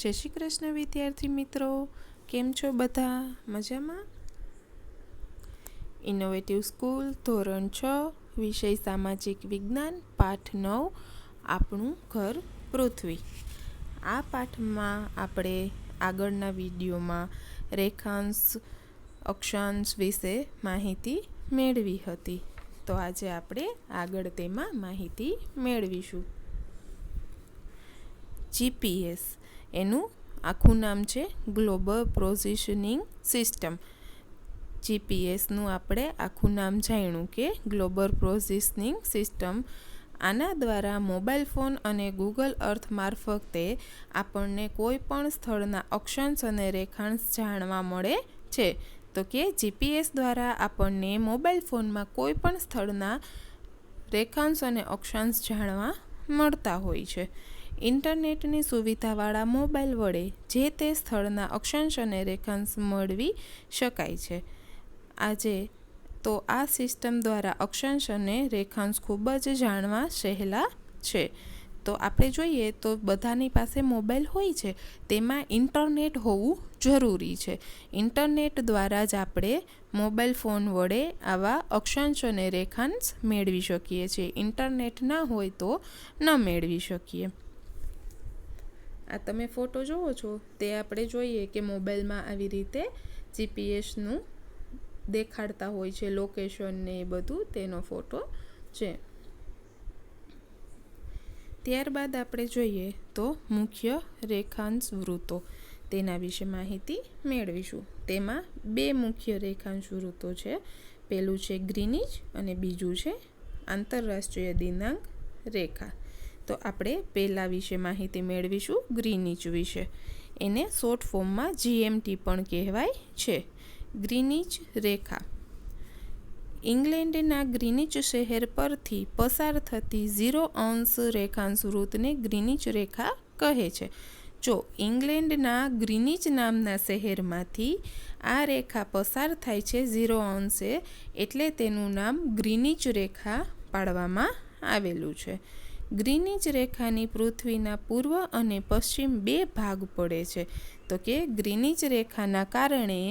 જય શ્રી કૃષ્ણ વિદ્યાર્થી મિત્રો, કેમ છો બધા? મજામાં? ઇનોવેટિવ સ્કૂલ ધોરણ 6 વિષય સામાજિક વિજ્ઞાન પાઠ 9 આપણું ઘર પૃથ્વી. આ પાઠમાં આપણે આગળના વિડીયોમાં રેખાંશ અક્ષાંશ વિશે માહિતી મેળવી હતી, તો આજે આપણે આગળ તેમાં માહિતી મેળવીશું. જીપીએસ એનું આખું નામ છે ગ્લોબલ પોઝિશનિંગ સિસ્ટમ. જીપીએસનું આપણે આખું નામ જાણ્યું કે ગ્લોબલ પોઝિશનિંગ સિસ્ટમ. આના દ્વારા મોબાઈલ ફોન અને ગૂગલ અર્થ મારફતે આપણને કોઈ પણ સ્થળના અક્ષાંશ અને રેખાંશ જાણવા મળે છે. તો કે જીપીએસ દ્વારા આપણને મોબાઈલ ફોનમાં કોઈ પણ સ્થળના રેખાંશ અને અક્ષાંશ જાણવા મળતા હોય છે. ઇન્ટરનેટની સુવિધાવાળા મોબાઈલ વડે જે તે સ્થળના અક્ષાંશ અને રેખાંશ મેળવી શકાય છે. આજે તો આ સિસ્ટમ દ્વારા અક્ષાંશ અને રેખાંશ ખૂબ જ જાણવા સહેલા છે. તો આપણે જોઈએ તો બધાની પાસે મોબાઈલ હોય છે, તેમાં ઇન્ટરનેટ હોવું જરૂરી છે. ઇન્ટરનેટ દ્વારા જ આપણે મોબાઈલ ફોન વડે આવા અક્ષાંશ અને રેખાંશ મેળવી શકીએ છીએ. ઇન્ટરનેટ ના હોય તો ન મેળવી શકીએ. આ તમે ફોટો જુઓ છો તે આપણે જોઈએ કે મોબાઈલમાં આવી રીતે જીપીએસનું દેખાડતા હોય છે, લોકેશન ને એ બધું તેનો ફોટો છે. ત્યારબાદ આપણે જોઈએ તો મુખ્ય રેખાંશ વૃત્તો, તેના વિશે માહિતી મેળવીશું. તેમાં બે મુખ્ય રેખાંશ વૃત્તો છે. પહેલું છે ગ્રીનિચ અને બીજું છે આંતરરાષ્ટ્રીય દિનાંક રેખા. તો આપણે પહેલા વિશે માહિતી મેળવીશું, ગ્રીનિચ વિશે. એને શોર્ટ ફોર્મમાં જીએમટી પણ કહેવાય છે. ગ્રીનિચ રેખા ઇંગ્લેન્ડના ગ્રીનિચ શહેર પરથી પસાર થતી 0° રેખાંશ વૃત્તને ગ્રીનિચ રેખા કહે છે. જો ઇંગ્લેન્ડના ગ્રીનિચ નામના શહેરમાંથી આ રેખા પસાર થાય છે 0°, એટલે તેનું નામ ગ્રીનિચ રેખા પાડવામાં આવેલું છે. ગ્રીનિચ રેખાની પૃથ્વીના પૂર્વ અને પશ્ચિમ બે ભાગ પડે છે. તો કે ગ્રીનિચ રેખાના કારણે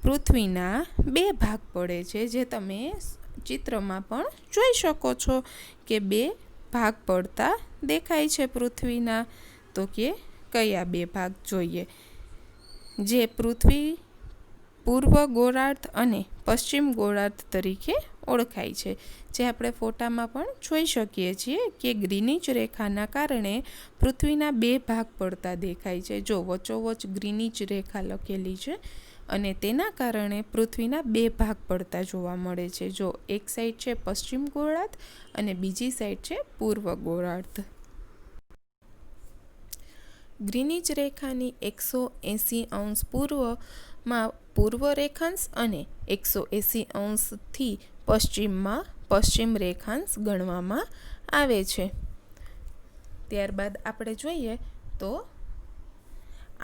પૃથ્વીના બે ભાગ પડે છે, જે તમે ચિત્રમાં પણ જોઈ શકો છો કે બે ભાગ પડતા દેખાય છે પૃથ્વીના. તો કે કયા બે ભાગ જોઈએ? જે પૃથ્વી પૂર્વ ગોળાર્ધ અને પશ્ચિમ ગોળાર્ધ તરીકે ઓળખાય છે. જે આપણે ફોટામાં પણ જોઈ શકીએ છીએ કે ગ્રીનિચ રેખાના કારણે પૃથ્વીના બે ભાગ પડતા દેખાય છે. જો વચ્ચોવચ ગ્રીનિચ રેખા લખેલી છે અને તેના કારણે પૃથ્વીના બે ભાગ પડતા જોવા મળે છે. જો એક સાઈડ છે પશ્ચિમ ગોળાર્ધ અને બીજી સાઈડ છે પૂર્વ ગોળાર્ધ. ગ્રીનિચ રેખાની 180° પૂર્વમાં પૂર્વ રેખાંશ અને 180°થી પશ્ચિમમાં પશ્ચિમ રેખાંશ ગણવામાં આવે છે. ત્યારબાદ આપણે જોઈએ તો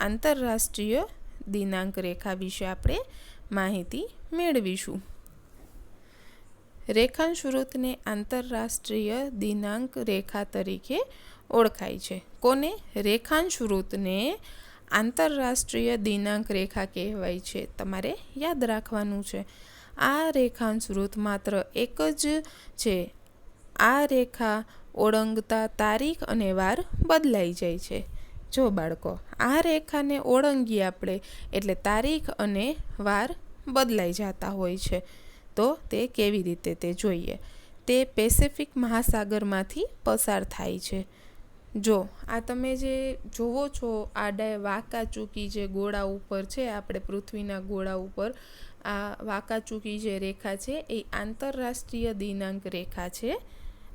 આંતરરાષ્ટ્રીય દિનાંક રેખા વિશે આપણે માહિતી મેળવીશું. રેખાંશ વૃત્તને આંતરરાષ્ટ્રીય દિનાંક રેખા તરીકે ઓળખાય છે. કોને? રેખાંશ વૃત્તને આંતરરાષ્ટ્રીય દિનાંક રેખા કહેવાય છે. તમારે યાદ રાખવાનું છે. આ રેખાંશ વૃત્ત માત્ર એક જ છે. આ રેખા ઓળંગતા તારીખ અને વાર બદલાઈ જાય છે. જો બાળકો, આ રેખાને ઓળંગીએ આપણે એટલે તારીખ અને વાર બદલાઈ જતા હોય છે. તો તે કેવી રીતે તે જોઈએ. તે પેસિફિક મહાસાગરમાંથી પસાર થાય છે. જો આ તમે જે જોવો છો આડા વાંકા ચૂકી જે ગોળા ઉપર છે, આપણે પૃથ્વીના ગોળા ઉપર આ વાંકા ચૂકી જે રેખા છે એ આંતરરાષ્ટ્રીય દિનાંક રેખા છે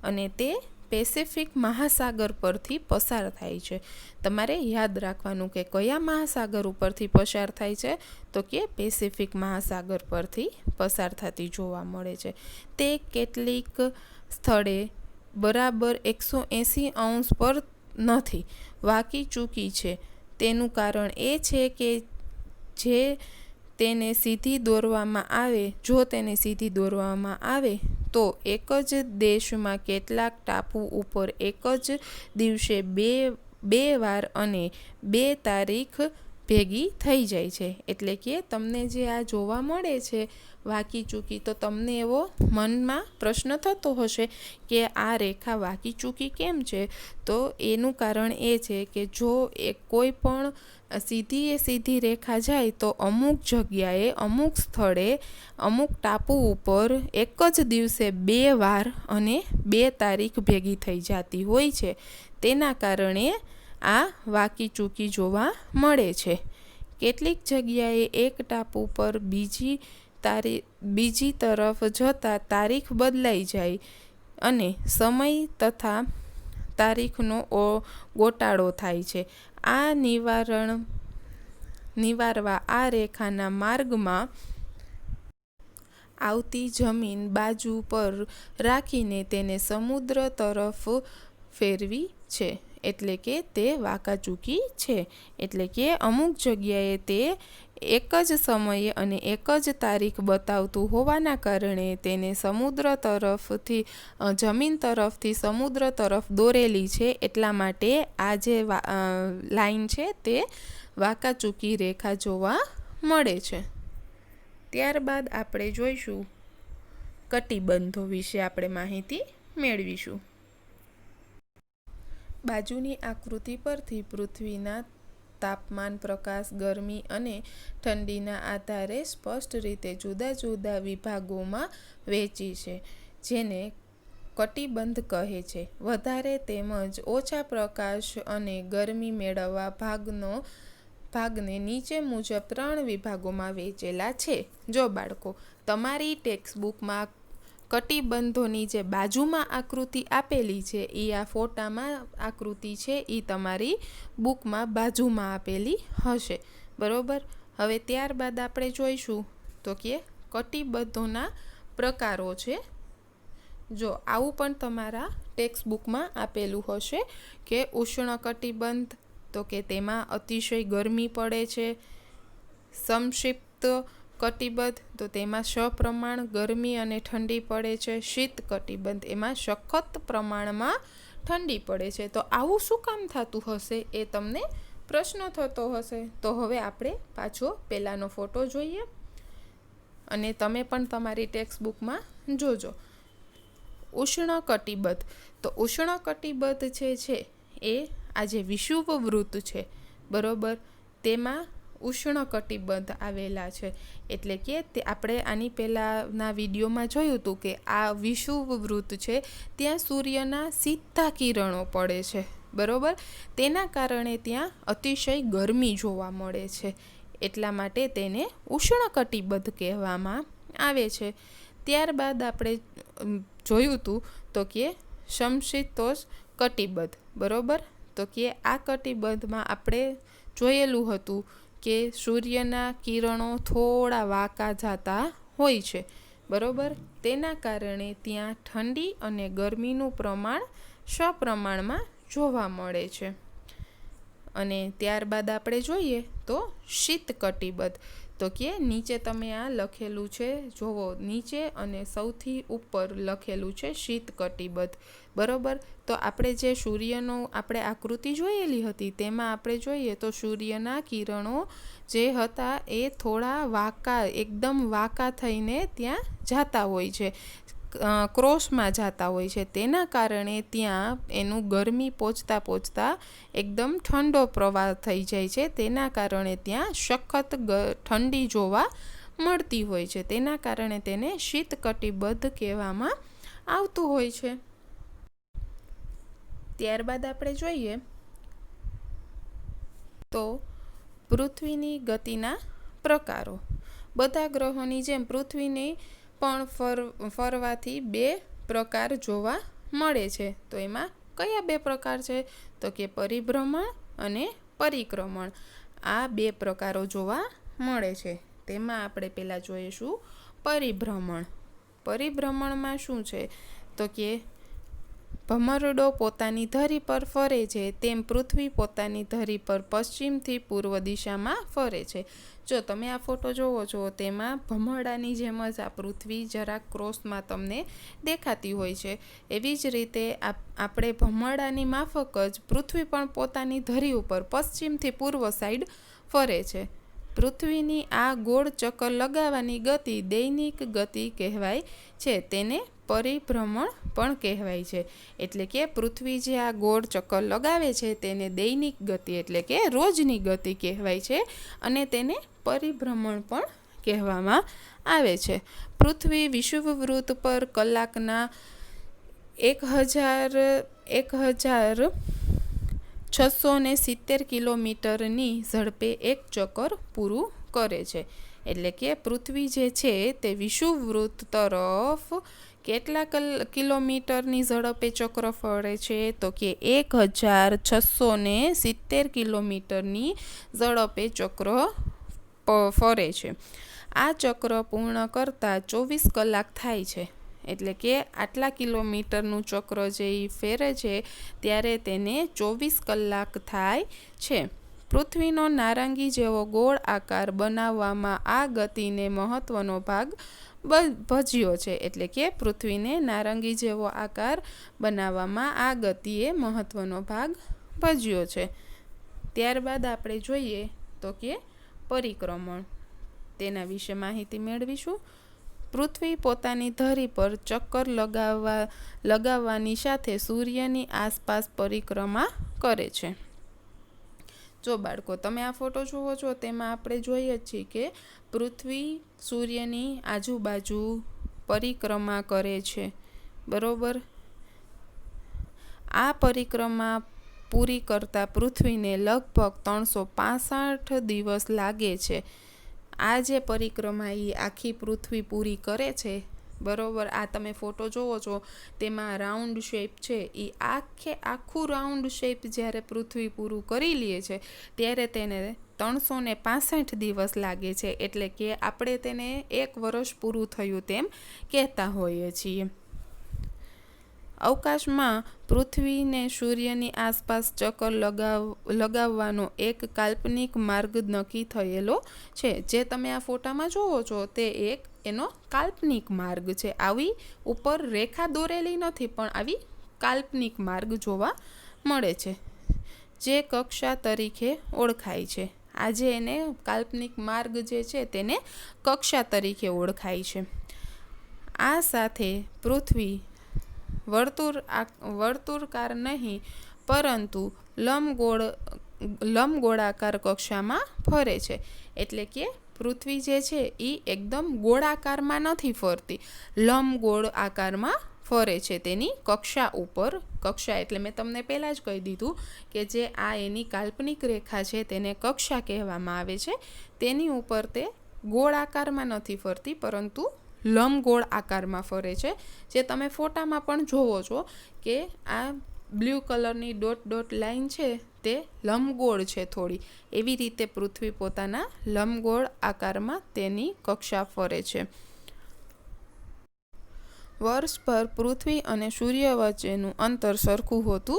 અને તે પેસિફિક મહાસાગર પરથી પસાર થાય છે. તમારે યાદ રાખવાનું કે કયા મહાસાગર ઉપરથી પસાર થાય છે? તો કે પેસિફિક મહાસાગર પરથી પસાર થતી જોવા મળે છે. તે કેટલીક સ્થળે બરાબર 180° પર નથી, વાંકી ચૂકી છે. તેનું કારણ એ છે કે જો તેને સીધી દોરવામાં આવે તો એક જ દેશમાં કેટલાક ટાપુ ઉપર એક જ દિવસે બે 2 વાર અને 2 તારીખ ભેગી થઈ જાય છે. એટલે કે તમને જે આ જોવા મળે છે વાકી ચૂકી, તો તમને એવો મનમાં પ્રશ્ન થતો હશે કે આ રેખા વાકી ચૂકી કેમ છે? તો એનું કારણ એ છે કે જો કોઈ પણ સીધી રેખા જાય તો અમુક જગ્યાએ, અમુક સ્થળે, અમુક ટાપુ ઉપર એક જ દિવસે 2 વાર અને 2 તારીખ ભેગી થઈ જતી હોય છે. તેના કારણે આ વાકી ચૂકી જોવા મળે છે. કેટલીક જગ્યાએ એક ટાપુ પર બીજી તરફ જતાં તારીખ બદલાઈ જાય અને સમય તથા તારીખનો ગોટાળો થાય છે. આ નિવારવા આ રેખાના માર્ગમાં આવતી જમીન બાજુ પર રાખીને તેને સમુદ્ર તરફ ફેરવી છે. એટલે કે તે વાકાચૂકી છે. એટલે કે અમુક જગ્યાએ તે એક જ સમયે અને એક જ તારીખ બતાવતું હોવાના કારણે તેને જમીન તરફથી સમુદ્ર તરફ દોરેલી છે. એટલા માટે આ જે લાઈન છે તે વાકાચૂકી રેખા જોવા મળે છે. ત્યારબાદ આપણે જોઈશું કટિબંધો વિશે આપણે માહિતી મેળવીશું. બાજુની આકૃતિ પરથી પૃથ્વીના તાપમાન, પ્રકાશ, ગરમી અને ઠંડીના આધારે સ્પષ્ટ રીતે જુદા જુદા વિભાગોમાં વહેંચી છે, જેને કટિબંધ કહે છે. વધારે તેમજ ઓછા પ્રકાશ અને ગરમી મેળવવા ભાગને નીચે મુજબ 3 વિભાગોમાં વહેંચેલા છે. જો બાળકો, તમારી ટેક્સ્ટબુકમાં કટિબંધોની જે બાજુમાં આકૃતિ આપેલી છે એ આ ફોટામાં આકૃતિ છે એ તમારી બુકમાં બાજુમાં આપેલી હશે. બરોબર. હવે ત્યારબાદ આપણે જોઈશું તો કે કટિબંધોના પ્રકારો છે. જો આવું પણ તમારા ટેક્સ્ટબુકમાં આપેલું હશે કે ઉષ્ણકટિબંધ, તો કે તેમાં અતિશય ગરમી પડે છે. સમશીપ્ત કટિબંધ, તો તેમાં સપ્રમાણ ગરમી અને ઠંડી પડે છે. શીત કટિબંધ, એમાં સખત પ્રમાણમાં ઠંડી પડે છે. તો આવું શું કામ થતું હશે એ તમને પ્રશ્ન થતો હશે. તો હવે આપણે પાછો પહેલાંનો ફોટો જોઈએ અને તમે પણ તમારી ટેક્સ્ટબુકમાં જોજો. ઉષ્ણકટિબંધ, તો ઉષ્ણકટિબંધ છે એ આજે વિષુવવૃત્ત છે. બરોબર. તેમાં ઉષ્ણકટિબંધ આવેલા છે. એટલે કે આપણે આની પહેલાંના વિડીયોમાં જોયું હતું કે આ વિષુવવૃત્ત છે ત્યાં સૂર્યના સીધા કિરણો પડે છે. બરોબર. તેના કારણે ત્યાં અતિશય ગરમી જોવા મળે છે. એટલા માટે તેને ઉષ્ણકટિબંધ કહેવામાં આવે છે. ત્યારબાદ આપણે જોયું હતું તો કે સમશીતોષ્ણ કટિબંધ. બરોબર. તો કે આ કટિબંધમાં આપણે જોયેલું હતું કે સૂર્યના કિરણો થોડા વાંકા જતા હોય છે. બરોબર. તેના કારણે ત્યાં ઠંડી અને ગરમીનું પ્રમાણ સપ્રમાણમાં જોવા મળે છે. અને ત્યારબાદ આપણે જોઈએ તો શીત કટિબંધ, તો કે નીચે તમે આ લખેલું છે જોવો, નીચે અને સૌથી ઉપર લખેલું છે શીત કટિબંધ. બરોબર. તો આપણે જે સૂર્યનો આપણે આકૃતિ જોયેલી હતી તેમાં આપણે જોઈએ તો સૂર્યના કિરણો જે હતા એ થોડા એકદમ વાંકા થઈને ત્યાં જતા હોય છે, ક્રોસમાં જતા હોય છે. તેના કારણે ત્યાં એનું ગરમી પહોંચતા એકદમ ઠંડો પ્રવાહ થઈ જાય છે. તેના કારણે ત્યાં સખત ઠંડી જોવા મળતી હોય છે. તેના કારણે તેને શીત કટિબંધ કહેવામાં આવતું હોય છે. ત્યારબાદ આપણે જોઈએ તો પૃથ્વીની ગતિના પ્રકારો. બધા ગ્રહોની જેમ પૃથ્વીની પણ ફરવાથી 2 પ્રકાર જોવા મળે છે. તો એમાં કયા 2 પ્રકાર છે? તો કે પરિભ્રમણ અને પરિક્રમણ. આ 2 પ્રકારો જોવા મળે છે. તેમાં આપણે પહેલાં જોઈશું પરિભ્રમણ. પરિભ્રમણમાં શું છે? તો કે ભમરડો પોતાની ધરી પર ફરે છે તેમ પૃથ્વી પોતાની ધરી પર પશ્ચિમથી પૂર્વ દિશામાં ફરે છે. જો તમે આ ફોટો જોવો છો તેમાં ભમરડાની જેમ જ આ પૃથ્વી જરાક ક્રોસમાં તમને દેખાતી હોય છે. એવી જ રીતે આપણે ભમરડાની માફક જ પૃથ્વી પણ પોતાની ધરી ઉપર પશ્ચિમથી પૂર્વ સાઈડ ફરે છે. પૃથ્વીની આ ગોળ ચક્કર લગાવવાની ગતિ દૈનિક ગતિ કહેવાય છે. તેને પરિભ્રમણ પણ કહેવાય છે. એટલે કે પૃથ્વી જે આ ગોળ ચક્કર લગાવે છે તેને દૈનિક ગતિ એટલે કે રોજની ગતિ કહેવાય છે અને તેને પરિભ્રમણ પણ કહેવામાં આવે છે. પૃથ્વી વિષુવવૃત્ત પર કલાકના 1670 કિલોમીટરની ઝડપે એક ચક્કર પૂરું કરે છે. એટલે કે પૃથ્વી જે છે તે વિષુવવૃત્ત તરફ કેટલા કિલોમીટરની ઝડપે ચક્ર ફરે છે? તો કે 1670 કિલોમીટરની ઝડપે ચક્ર ફરે છે. આ ચક્ર પૂર્ણ કરતાં 24 કલાક થાય છે. એટલે કે આટલા કિલોમીટરનું ચક્ર જે ફેરે છે ત્યારે તેને 24 કલાક થાય છે. પૃથ્વીનો નારંગી જેવો ગોળ આકાર બનાવવામાં આ ગતિને મહત્વનો ભાગ ભજ્યો છે. એટલે કે પૃથ્વીને નારંગી જેવો આકાર બનાવવામાં આ ગતિએ મહત્વનો ભાગ ભજ્યો છે. ત્યારબાદ આપણે જોઈએ તો કે પરિક્રમણ, તેના વિશે માહિતી મેળવીશું. પૃથ્વી પોતાની ધરી પર ચક્કર લગાવવાની સાથે સૂર્યની આસપાસ પરિક્રમા કરે છે. જો બાળકો તમે આ ફોટો જુઓ છો તેમાં આપણે જોઈએ છીએ કે પૃથ્વી સૂર્યની આજુબાજુ પરિક્રમા કરે છે. બરોબર. આ પરિક્રમા પૂરી કરતાં પૃથ્વીને લગભગ 365 દિવસ લાગે છે. આ જે પરિક્રમા એ આખી પૃથ્વી પૂરી કરે છે. બરોબર. આ તમે ફોટો જોવો છો તેમાં રાઉન્ડ શેપ છે એ આખું રાઉન્ડ શેપ જ્યારે પૃથ્વી પૂરું કરી લે છે ત્યારે તેને 365 દિવસ લાગે છે. એટલે કે આપણે તેને 1 વર્ષ પૂરું થયું તેમ કહેતા હોઈએ છીએ. અવકાશમાં પૃથ્વીને સૂર્યની આસપાસ ચક્કર લગાવવાનો એક કાલ્પનિક માર્ગ નક્કી થયેલો છે. જે તમે આ ફોટામાં જોવો છો તે એક એનો કાલ્પનિક માર્ગ છે. આવી ઉપર રેખા દોરેલી નથી પણ આવી કાલ્પનિક માર્ગ જોવા મળે છે જે કક્ષા તરીકે ઓળખાય છે. આજે એને કાલ્પનિક માર્ગ જે છે તેને કક્ષા તરીકે ઓળખાય છે. આ સાથે પૃથ્વી વર્તુળાકાર નહીં પરંતુ લંબગોળાકાર કક્ષામાં ફરે છે. એટલે કે પૃથ્વી જે છે એ એકદમ ગોળાકારમાં નથી ફરતી, લંબગોળ આકારમાં ફરે છે તેની કક્ષા ઉપર. કક્ષા એટલે મેં તમને પહેલાં જ કહી દીધું કે જે આ એની કાલ્પનિક રેખા છે તેને કક્ષા કહેવામાં આવે છે. તેની ઉપર તે ગોળાકારમાં નથી ફરતી પરંતુ લંબગોળ આકારમાં ફરે છે. જે તમે ફોટામાં પણ જોવો છો કે આ બ્લુ કલરની ડોટ લાઈન છે તે લંબગોળ છે થોડી. એવી રીતે પૃથ્વી પોતાના લંબગોળ આકારમાં તેની કક્ષા ફરે છે. વર્ષ પર પૃથ્વી અને સૂર્ય વચ્ચેનું અંતર સરખું હોતું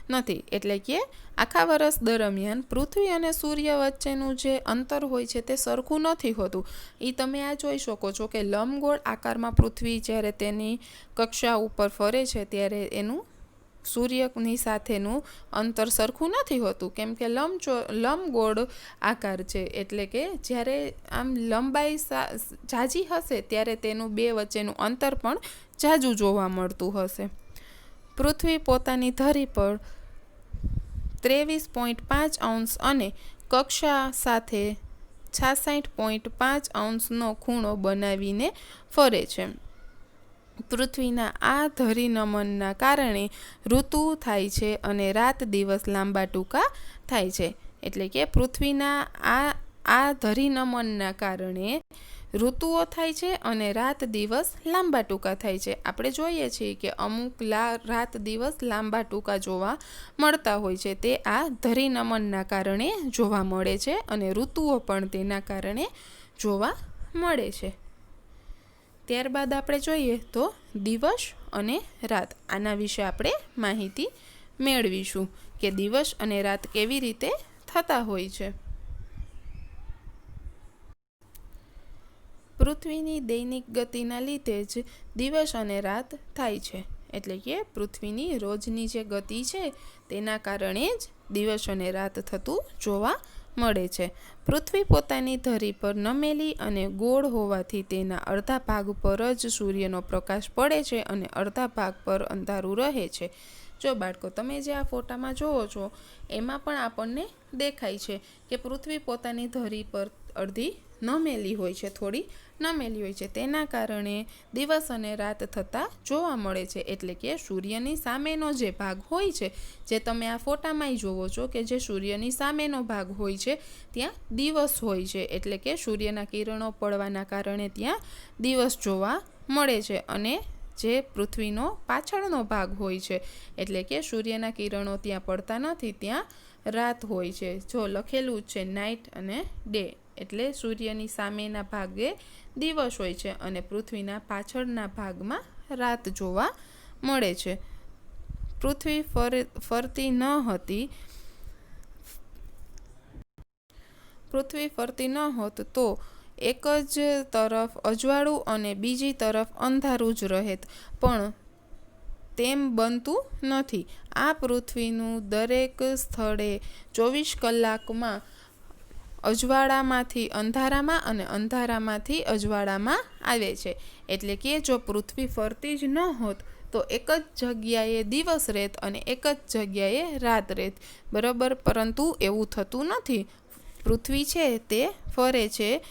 નથી. એટલે કે આખા વર્ષ દરમિયાન પૃથ્વી અને સૂર્ય વચ્ચેનું જે અંતર હોય છે તે સરખું નથી હોતું. એ તમે આ જોઈ શકો છો કે લંબગોળ આકારમાં પૃથ્વી જ્યારે તેની કક્ષા ઉપર ફરે છે ત્યારે એનું સૂર્યની સાથેનું અંતર સરખું નથી હોતું. કેમ કે લંબગોળ આકાર છે. એટલે કે જ્યારે આમ લંબાઈ ઝાઝી હશે ત્યારે તેનું બે વચ્ચેનું અંતર પણ ઝાઝું જોવા મળતું હશે. પૃથ્વી પોતાની ધરી પર 23.5 અંશ અને કક્ષા સાથે 66.5 અંશનો ખૂણો બનાવીને ફરે છે. પૃથ્વીના આ ધરીનમનના કારણે ઋતુ થાય છે અને રાત દિવસ લાંબા ટૂંકા થાય છે. એટલે કે પૃથ્વીના આ ધરીનમનના કારણે ઋતુઓ થાય છે અને રાત દિવસ લાંબા ટૂંકા થાય છે. આપણે જોઈએ છીએ કે અમુક રાત દિવસ લાંબા ટૂંકા જોવા મળતા હોય છે. તે આ ધરીનમનના કારણે જોવા મળે છે અને ઋતુઓ પણ તેના કારણે જોવા મળે છે. ત્યારબાદ આપણે જોઈએ તો દિવસ અને રાત, આના વિશે આપણે માહિતી મેળવીશું કે દિવસ અને રાત કેવી રીતે થતા હોય છે. પૃથ્વીની દૈનિક ગતિના લીધે જ દિવસ અને રાત થાય છે. એટલે કે પૃથ્વીની રોજની જે ગતિ છે તેના કારણે જ દિવસ અને રાત થતું જોવા મળે છે. પૃથ્વી પોતાની ધરી પર નમેલી અને ગોળ હોવાથી તેના અડધા ભાગ પર જ સૂર્યનો પ્રકાશ પડે છે અને અડધા ભાગ પર અંધારું રહે છે. જો બાળકો, તમે જે આ ફોટામાં જુઓ છો એમાં પણ આપણને દેખાય છે કે પૃથ્વી પોતાની ધરી પર અડધી નમેલી હોય છે, થોડી નમેલી હોય છે. તેના કારણે દિવસ અને રાત થતાં જોવા મળે છે. એટલે કે સૂર્યની સામેનો જે ભાગ હોય છે, જે તમે આ ફોટામાંય જુઓ છો કે જે સૂર્યની સામેનો ભાગ હોય છે ત્યાં દિવસ હોય છે. એટલે કે સૂર્યના કિરણો પડવાના કારણે ત્યાં દિવસ જોવા મળે છે. અને જે પૃથ્વીનો પાછળનો ભાગ હોય છે, એટલે કે સૂર્યના કિરણો ત્યાં પડતા નથી, ત્યાં રાત હોય છે. જો લખેલું છે નાઇટ અને ડે, એટલે સૂર્યની સામેના ભાગે દિવસ હોય છે અને પૃથ્વીના પાછળના ભાગમાં રાત જોવા મળે છે. પૃથ્વી ફરતી ન હોત તો એક જ તરફ અજવાળું અને બીજી તરફ અંધારું જ રહેત, પણ તેમ બનતું નથી. આ પૃથ્વીનું દરેક સ્થળે 24 કલાકમાં અજવાળામાંથી અંધારામાં અને અંધારામાંથી અજવાળામાં આવે છે. એટલે કે જો પૃથ્વી ફરતી જ ન હોત તો એક જ જગ્યાએ દિવસ રહેત અને એક જ જગ્યાએ રાત રહેત, બરાબર. પરંતુ એવું થતું નથી. પૃથ્વી છે તે ફરે છે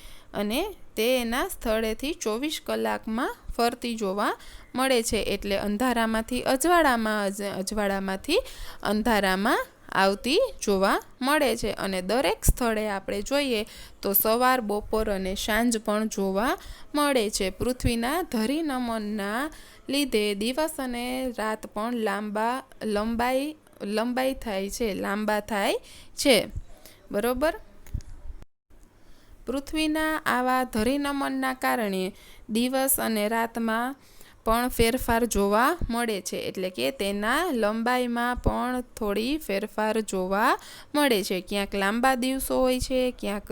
અને તે એના સ્થળેથી 24 કલાકમાં ફરતી જોવા મળે છે. એટલે અંધારામાંથી અજવાળામાં, અજવાળામાંથી અંધારામાં આવતી જોવા મળે છે. અને દરેક સ્થળે આપણે જોઈએ તો સવાર, બપોર અને સાંજ પણ જોવા મળે છે. પૃથ્વીના ધરીનમનના લીધે દિવસ અને રાત પણ લાંબા થાય છે, બરોબર. પૃથ્વીના આવા ધરીનમનના કારણે દિવસ અને રાતમાં પણ ફેરફાર જોવા મળે છે. એટલે કે તેના લંબાઈમાં પણ થોડી ફેરફાર જોવા મળે છે. ક્યાંક લાંબા દિવસો હોય છે, ક્યાંક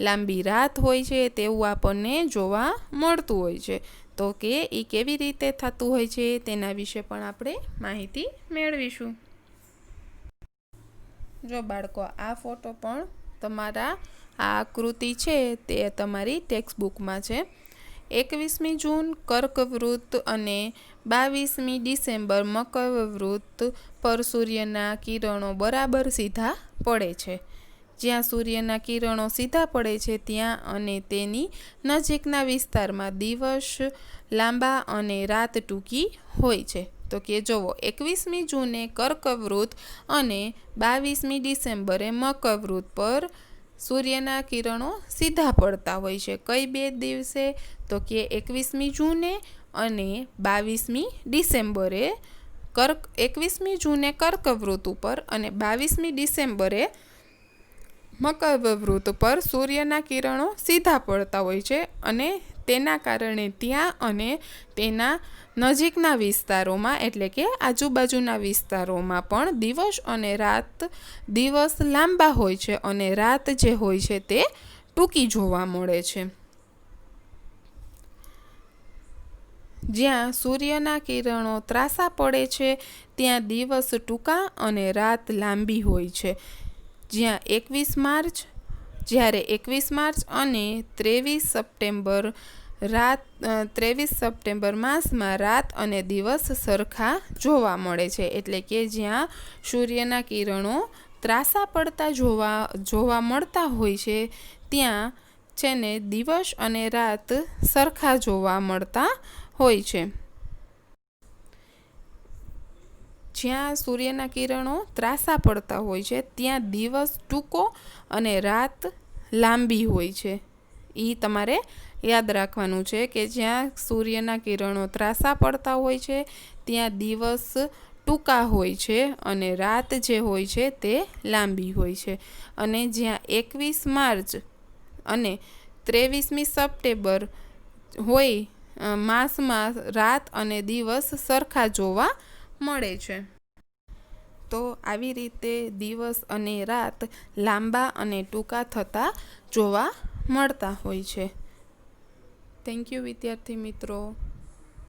લાંબી રાત હોય છે, તેવું આપણને જોવા મળતું હોય છે. તો કે એ કેવી રીતે થતું હોય છે તેના વિશે પણ આપણે માહિતી મેળવીશું. જો બાળકો, આ ફોટો પણ તમારા આ આકૃતિ છે તે તમારી ટેક્સ્ટ બુકમાં છે. 21મી જૂન કર્કવૃત અને 22મી ડિસેમ્બર મકરવૃત પર સૂર્યના કિરણો બરાબર સીધા પડે છે. જ્યાં સૂર્યના કિરણો સીધા પડે છે ત્યાં અને તેની નજીકના વિસ્તારમાં દિવસ લાંબા અને રાત ટૂંકી હોય છે. તો કે જુઓ, 21મી જૂને કર્કવૃત અને 22મી ડિસેમ્બરે મકરવૃત પર સૂર્યના કિરણો સીધા પડતા હોય છે. કઈ બે દિવસે? તો કે 21મી જૂને અને 22મી ડિસેમ્બરે. 21મી જૂને કર્કવૃત ઉપર અને 22મી ડિસેમ્બરે મકરવૃત પર સૂર્યના કિરણો સીધા પડતા હોય છે અને તેના કારણે ત્યાં અને તેના નજીકના વિસ્તારોમાં, એટલે કે આજુબાજુના વિસ્તારોમાં પણ દિવસ અને રાત, દિવસ લાંબા હોય છે અને રાત જે હોય છે તે ટૂંકી જોવા મળે છે. જ્યાં સૂર્યના કિરણો ત્રાંસા પડે છે ત્યાં દિવસ ટૂંકા અને રાત લાંબી હોય છે. જ્યારે 21 માર્ચ અને 23 સપ્ટેમ્બર માસમાં રાત અને દિવસ સરખા જોવા મળે છે. એટલે કે જ્યાં સૂર્યના કિરણો ત્રાંસા પડતા જોવા મળતા હોય છે ત્યાં છે ને દિવસ અને રાત સરખા જોવા મળતા હોય છે. જ્યાં સૂર્યના કિરણો ત્રાંસા પડતા હોય છે ત્યાં દિવસ ટૂંકો અને રાત લાંબી હોય છે. એ તમારે યાદ રાખવાનું છે કે જ્યાં સૂર્યના કિરણો ત્રાંસા પડતા હોય છે ત્યાં દિવસ ટૂંકા હોય છે અને રાત જે હોય છે તે લાંબી હોય છે. અને જ્યાં 21 માર્ચ અને 23મી સપ્ટેમ્બર હોય માસમાં રાત અને દિવસ સરખા જોવા મળે છે. તો આવી રીતે દિવસ અને રાત લાંબા અને ટૂંકા થતા જોવા મળતા હોય છે. થેન્ક યુ વિદ્યાર્થી મિત્રો.